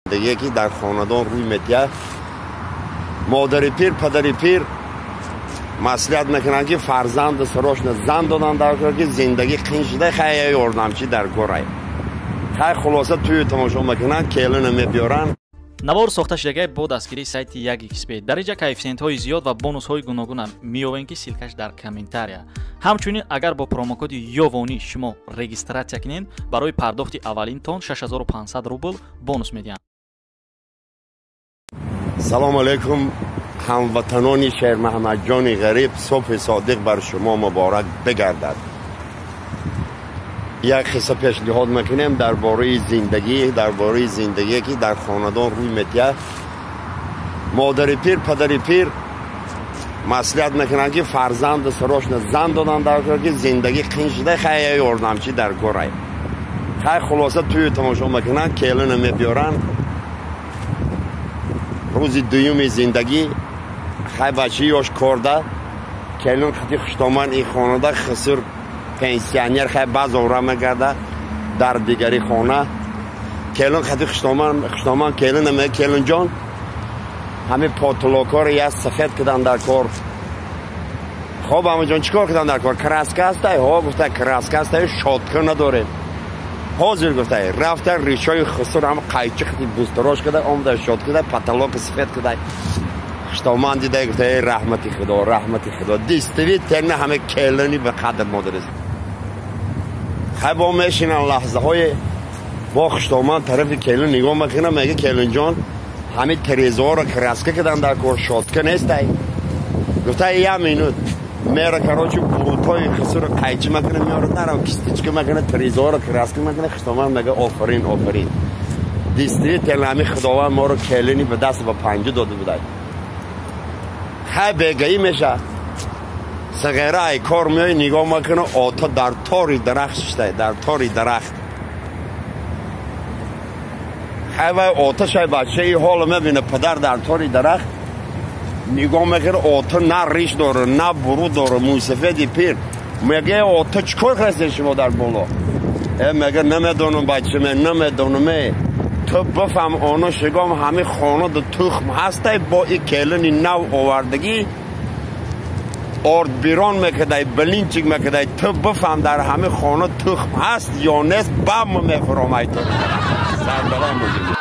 دیگه که در خاندان روی میتیه مادر پیر پدر پیر مسئولیت میکنن که فرزند سراش زن دادن در کار که زندگی قین شده خیلی یاردمچی در گرای خیلی خلاصه توی تماشا میکنن کیلن میبیارن. навор сохта шудагии бо дастгирии сайти 1xp дариҷа коэффициентҳои зиёд ва бонусҳои гуногуна меёбем ки силкаш дар комментария. ҳамчунин агар бо промокоди ёвонӣ шумо регистратсия кунед барои пардохти аввалин тон 6500 рубл бонус медиҳанд. салому алайкум ҳамватанони шермаҳмадҷони ғариб, субҳи содиқ бар шумо муборак бигардад. یک قصه پیشنهاد میکنیم درباره زندگی که در خاندان روی میتیه مادر پیر پدر پیر مسئولیت میکنن که فرزند سراش زن دادن در کار که زندگی قین شده خیلی یاردمچی در گرای خیلی خلاصه توی تماشا میکنن کیلن میبیارن. روز دوم زندگی خیلی بچه یاش کرده کیلن خطی خشتامن این خانواده خسر پنسیونر خیلی باز آورا میگرده در دیگری خانه کیلن خطی خشتامان کیلن نمیگه کیلن جان همه پاتلاکا رو یه سفید کدن در کار. خب همه جان چیکار کدن در کار؟ کراسکه هسته؟ ها گفته کراسکه هسته شاتکه نداره. حاضر گفته رفته ریشای خسر همه قایچه خطی بوستراش کده آمده شات کده پاتلاک سفید کده خشتامان دیده گفته رحمتی خدا دیستوید ترنه همه کیلنی به قدر مادرست. خیلی با میشینن لحظه های با خشتامان طرف کیلن نگاه میکنم میگه کیلن جان همه تریزه ها رو کراسکه کدن در کار شاتکه نیسته. گفته یه مینوت میره کراچو بروت های خسر رو قیچه میکنه میاره نرم کستیچکه میکنه تریزه ها رو کراسکه میکنه. خشتامان میگه آفرین دیستوید ترنه همه خداوند ما رو کیلنی به دست و پنجه داده بوده. خیلی بگهی میشه سغیره ای کار میای نگاه میکنه آتا در تاری درخت شده در تاری درخت خیلی آتش های بچه ای حال میبینه پدر در تاری درخت نگاه میکنه آتا نه ریش داره نه برو داره موسفیدی پیر میگه آتا چکار خسته شما در بالا میگه نمیدونم بچه من نمیدونم تو بفهم آنو شگام همه خانه دو تخم هسته با این کلنی نو آوردگی آرد بیران میکده بلینچیک میکده تو بفهم در همه خانه تخم هست یا نیست بم میفرامه تو سر بلان بگید